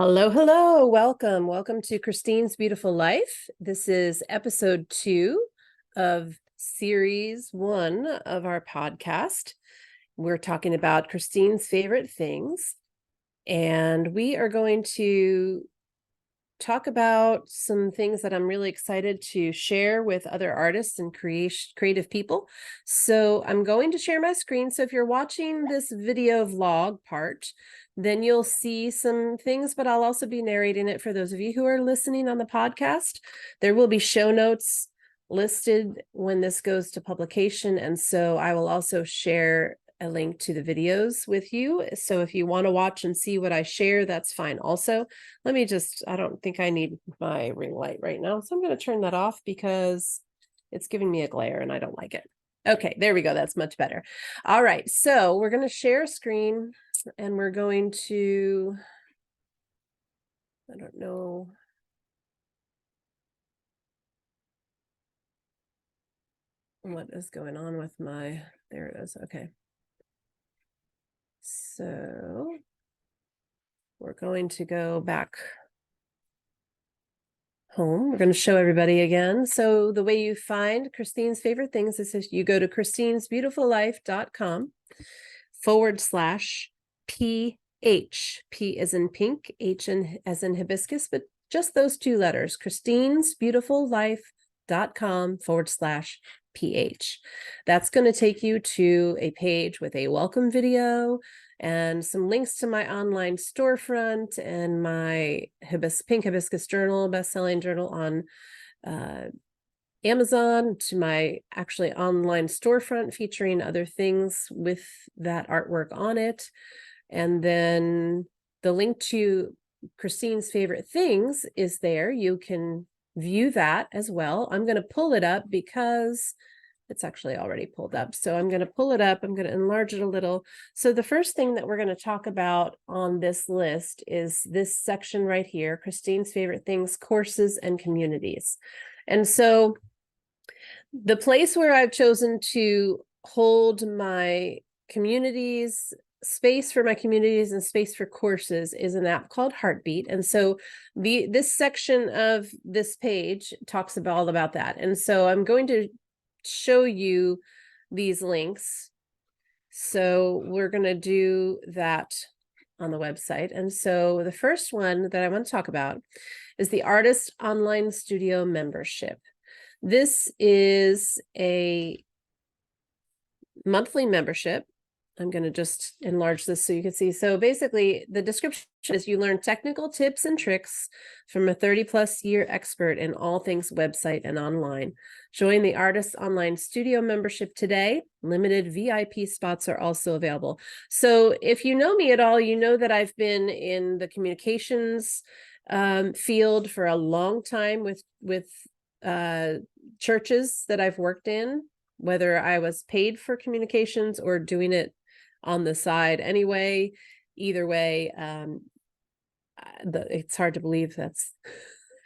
Hello, hello. Welcome to Christine's Beautiful Life. This is episode 2 of series 1 of our podcast. We're talking about Christine's favorite things, and we are going to talk about some things that I'm really excited to share with other artists and creative people. So I'm going to share my screen. So if you're watching this video vlog part, then you'll see some things, but I'll also be narrating it for those of you who are listening on the podcast. There will be show notes listed when this goes to publication. And so I will also share a link to the videos with you. So if you want to watch and see what I share, that's fine. Also, I don't think I need my ring light right now. So I'm going to turn that off because it's giving me a glare and I don't like it. Okay, there we go. That's much better. All right. So we're going to share a screen and we're going to, I don't know. What is going on with my, there it is. Okay. So we're going to go back home. We're going to show everybody again. So the way you find Christine's favorite things is you go to christinesbeautifullife.com/PH. P as in pink, H as in hibiscus, but just those two letters, christinesbeautifullife.com/PH. That's going to take you to a page with a welcome video and some links to my online storefront and my pink hibiscus journal, best-selling journal on Amazon, to my actually online storefront featuring other things with that artwork on it. And then the link to Christine's favorite things is there. You can view that as well. I'm going to pull it up because it's actually already pulled up. So I'm going to pull it up. I'm going to enlarge it a little. So the first thing that we're going to talk about on this list is this section right here, Christine's favorite things, courses and communities. And so the place where I've chosen to hold my communities, space for my communities and space for courses, is an app called Heartbeat. And so this section of this page talks all about that. And so I'm going to show you these links. So we're going to do that on the website. And so the first one that I want to talk about is the Artist Online Studio membership. This is a monthly membership. I'm going to just enlarge this so you can see. So basically, the description is you learn technical tips and tricks from a 30+ year expert in all things website and online. Join the Artist Online Studio membership today. Limited VIP spots are also available. So if you know me at all, you know that I've been in the communications field for a long time with churches that I've worked in, whether I was paid for communications or doing it on the side anyway. Either way, it's hard to believe that's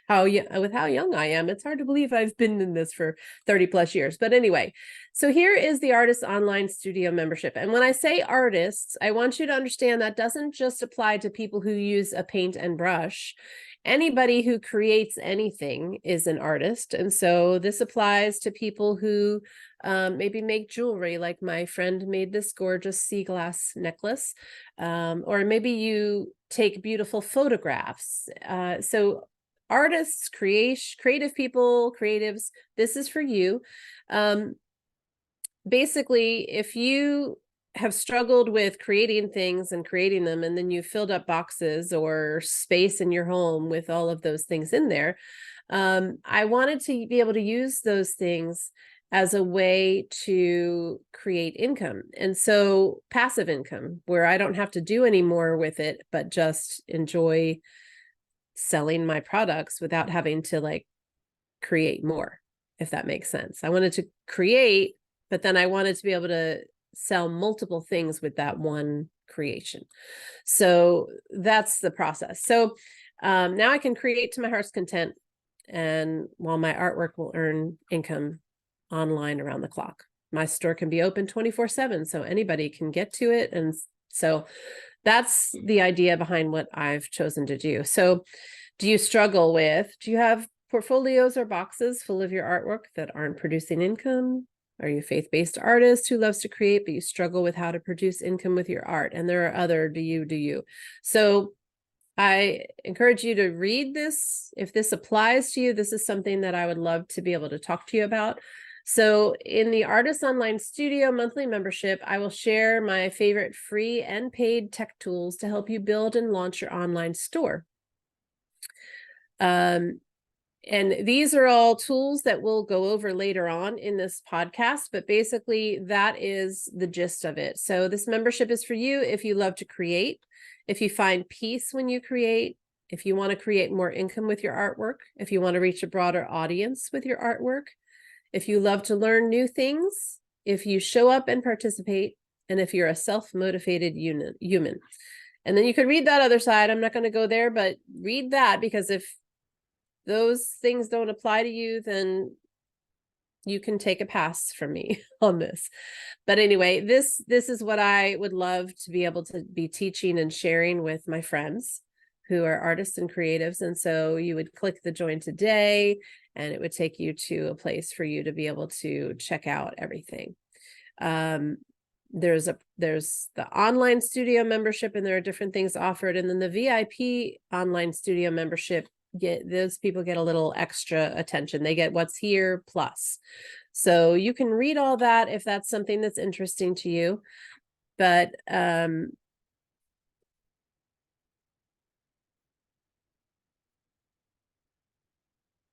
with how young I am. It's hard to believe I've been in this for 30+ years. But anyway, so here is the Artist Online Studio membership. And when I say artists, I want you to understand that doesn't just apply to people who use a paint and brush. Anybody who creates anything is an artist. And so this applies to people who maybe make jewelry, like my friend made this gorgeous sea glass necklace, or maybe you take beautiful photographs. So artists, creative people, creatives, this is for you. Basically, if you have struggled with creating things and creating them, and then you filled up boxes or space in your home with all of those things in there, I wanted to be able to use those things as a way to create income. And so passive income, where I don't have to do any more with it, but just enjoy selling my products without having to create more, if that makes sense. I wanted to create, but then I wanted to be able to sell multiple things with that one creation. So that's the process. So now I can create to my heart's content, and while my artwork will earn income online around the clock. My store can be open 24/7, so anybody can get to it and So that's the idea behind what I've chosen to do. So do you have portfolios or boxes full of your artwork that aren't producing income? Are you a faith-based artist who loves to create, but you struggle with how to produce income with your art? And there are other do you. So I encourage you to read this. If this applies to you, this is something that I would love to be able to talk to you about. So in the Artist Online Studio monthly membership, I will share my favorite free and paid tech tools to help you build and launch your online store. And these are all tools that we'll go over later on in this podcast, but basically that is the gist of it. So this membership is for you if you love to create, if you find peace when you create, if you want to create more income with your artwork, if you want to reach a broader audience with your artwork, if you love to learn new things, if you show up and participate, and if you're a self-motivated human. And then you could read that other side. I'm not going to go there, but read that, because if those things don't apply to you, then you can take a pass from me on this. But anyway, this is what I would love to be able to be teaching and sharing with my friends who are artists and creatives. And so you would click the join today, and it would take you to a place for you to be able to check out everything. There's the online studio membership, and there are different things offered. And then the VIP online studio membership, those people get a little extra attention. They get what's here plus. So you can read all that if that's something that's interesting to you. But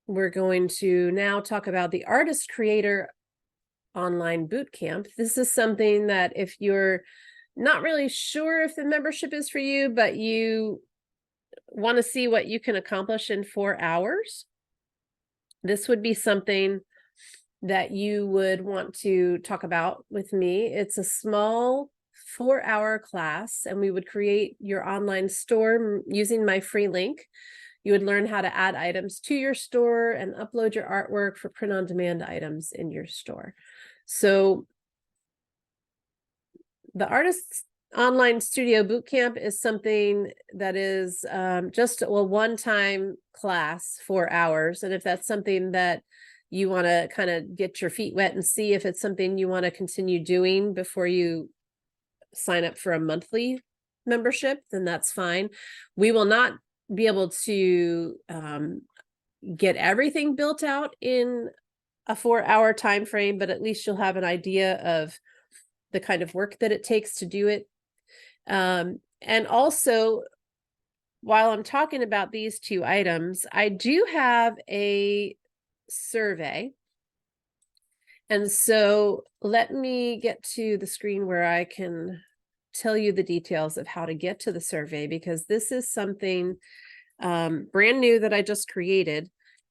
we're going to now talk about the Artist Creator Online Bootcamp. This is something that if you're not really sure if the membership is for you, but you want to see what you can accomplish in 4 hours, this would be something that you would want to talk about with me. It's a small 4-hour class, and we would create your online store using my free link. You would learn how to add items to your store and upload your artwork for print-on-demand items in your store. So the Artist Online Studio Bootcamp is something that is just a one-time class, 4 hours. And if that's something that you want to kind of get your feet wet and see if it's something you want to continue doing before you sign up for a monthly membership, then that's fine. We will not be able to get everything built out in a 4-hour time frame, but at least you'll have an idea of the kind of work that it takes to do it. And also, while I'm talking about these 2 items, I do have a survey. And so let me get to the screen where I can tell you the details of how to get to the survey, because this is something brand new that I just created,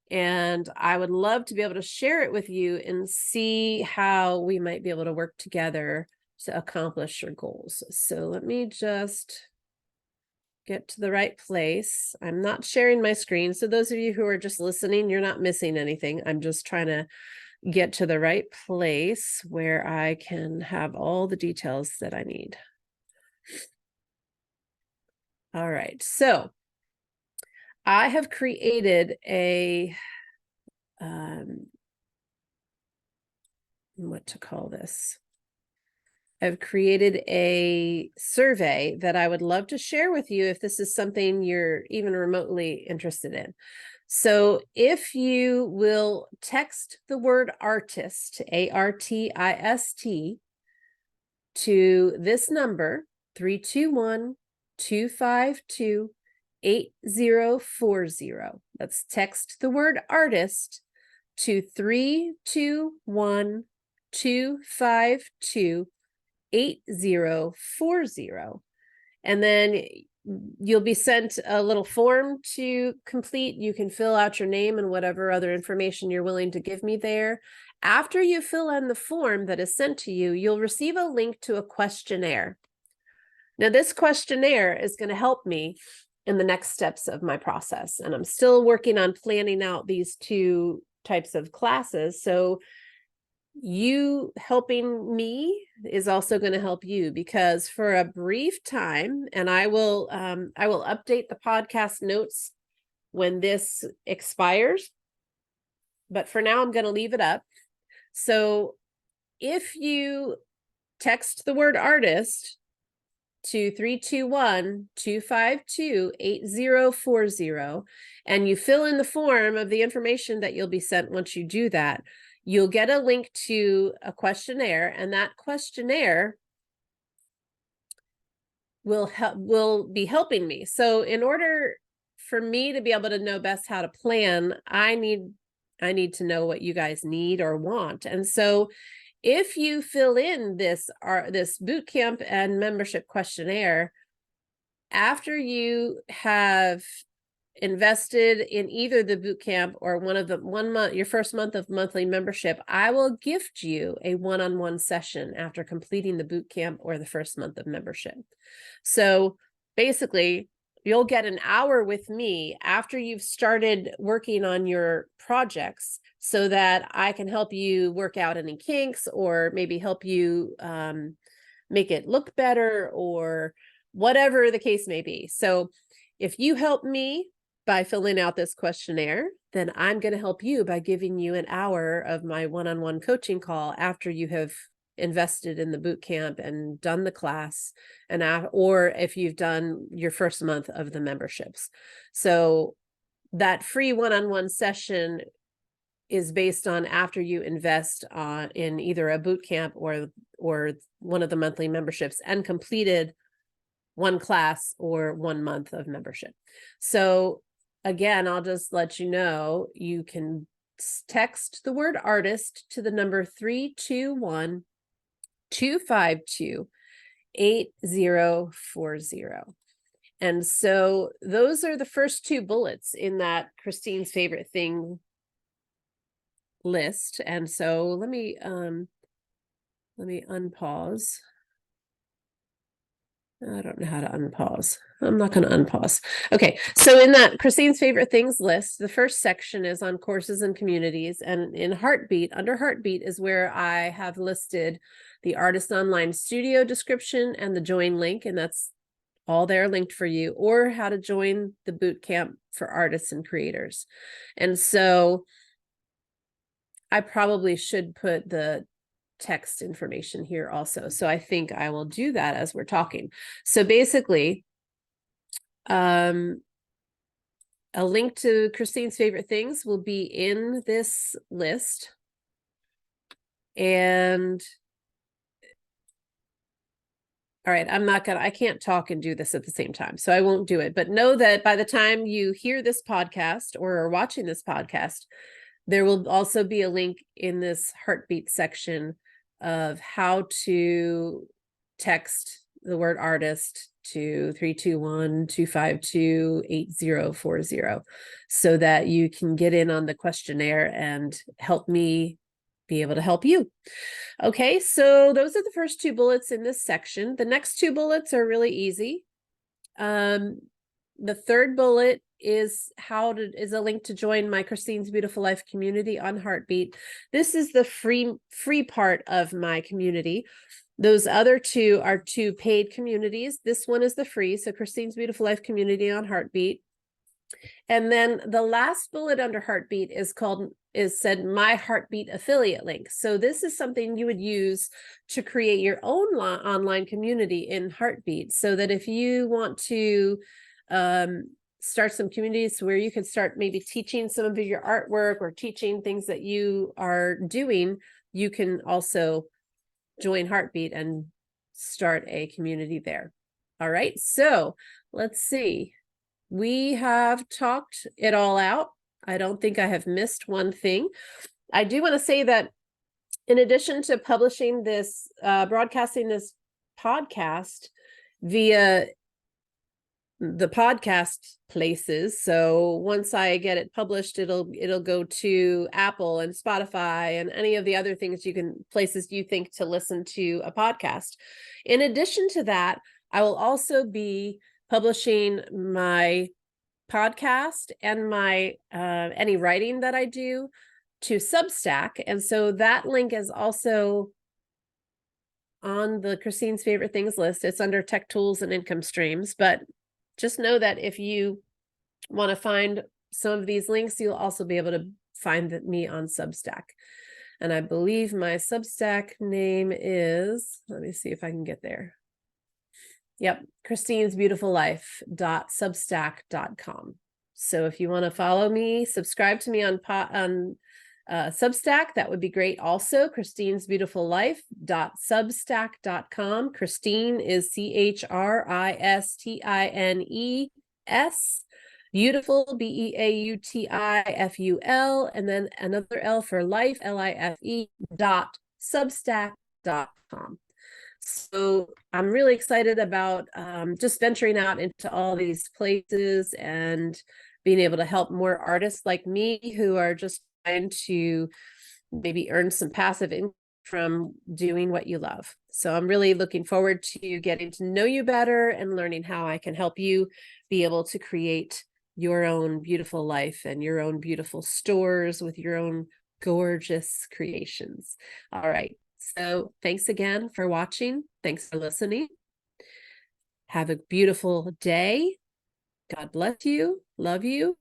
and I would love to be able to share it with you and see how we might be able to work together to accomplish your goals. So let me just get to the right place. I'm not sharing my screen, so those of you who are just listening, you're not missing anything. I'm just trying to get to the right place where I can have all the details that I need. All right, so I have created a what to call this? I've created a survey that I would love to share with you if this is something you're even remotely interested in. So if you will text the word artist, ARTIST, to this number, 321-252-8040. That's text the word artist to 321-252-8040. And then you'll be sent a little form to complete. You can fill out your name and whatever other information you're willing to give me there. After you fill in the form that is sent to you, you'll receive a link to a questionnaire. Now, this questionnaire is going to help me in the next steps of my process. And I'm still working on planning out these 2 types of classes. So you helping me is also going to help you, because for a brief time, and I will update the podcast notes when this expires, but for now I'm going to leave it up. So if you text the word artist to 321-252-8040, and you fill in the form of the information that you'll be sent once you do that, you'll get a link to a questionnaire, and that questionnaire will be helping me. So in order for me to be able to know best how to plan, I need to know what you guys need or want. And so if you fill in this boot camp and membership questionnaire, after you have invested in either the boot camp or your first month of monthly membership, I will gift you a one-on-one session after completing the boot camp or the first month of membership. So basically, you'll get an hour with me after you've started working on your projects, so that I can help you work out any kinks, or maybe help you make it look better, or whatever the case may be. So if you help me by filling out this questionnaire, then I'm going to help you by giving you an hour of my one-on-one coaching call after you have invested in the boot camp and done the class, or if you've done your first month of the memberships. So that free one-on-one session is based on after you invest in either a boot camp or one of the monthly memberships and completed one class or 1 month of membership. So again, I'll just let you know, you can text the word artist to the number 321-252-8040. And so those are the first 2 bullets in that Christine's favorite thing list. And so let me unpause. I don't know how to unpause. I'm not going to unpause. Okay, so in that Christine's favorite things list, the first section is on courses and communities, and in Heartbeat, under Heartbeat is where I have listed the Artist Online Studio description and the join link, and that's all there linked for you, or how to join the boot camp for artists and creators. And so I probably should put the text information here also. So I think I will do that as we're talking. So basically, a link to Christine's favorite things will be in this list. And all right, I can't talk and do this at the same time, so I won't do it. But know that by the time you hear this podcast or are watching this podcast, there will also be a link in this Heartbeat section of how to text the word artist to 321-252-8040, so that you can get in on the questionnaire and help me be able to help you. Okay, so those are the first 2 bullets in this section. The next 2 bullets are really easy. The third bullet is a link to join my Christine's Beautiful Life community on Heartbeat. This is the free part of my community. Those other 2 are 2 paid communities. This one is the free, so Christine's Beautiful Life community on Heartbeat. And then the last bullet under Heartbeat is said My Heartbeat affiliate link. So this is something you would use to create your own online community in Heartbeat, so that if you want to start some communities where you can start maybe teaching some of your artwork or teaching things that you are doing, you can also join Heartbeat and start a community there. All right, so let's see. We have talked it all out. I don't think I have missed one thing. I do want to say that in addition to publishing this, broadcasting this podcast via the podcast places, so once I get it published, it'll go to Apple and Spotify and any of the other places you think to listen to a podcast. In addition to that, I will also be publishing my podcast and my any writing that I do to Substack. And so that link is also on the Christine's Favorite Things list. It's under Tech Tools and Income Streams, but just know that if you want to find some of these links, you'll also be able to find me on Substack. And I believe my Substack name is, let me see if I can get there. Yep, christinesbeautifullife.substack.com. So if you want to follow me, subscribe to me on Substack, that would be great. Also, christinesbeautifullife.substack.com. Christine is CHRISTINES. Beautiful, BEAUTIFUL, and then another L for life, LIFE.substack.com. So I'm really excited about just venturing out into all these places and being able to help more artists like me who are just trying to maybe earn some passive income from doing what you love. So I'm really looking forward to getting to know you better and learning how I can help you be able to create your own beautiful life and your own beautiful stores with your own gorgeous creations. All right. So thanks again for watching. Thanks for listening. Have a beautiful day. God bless you. Love you.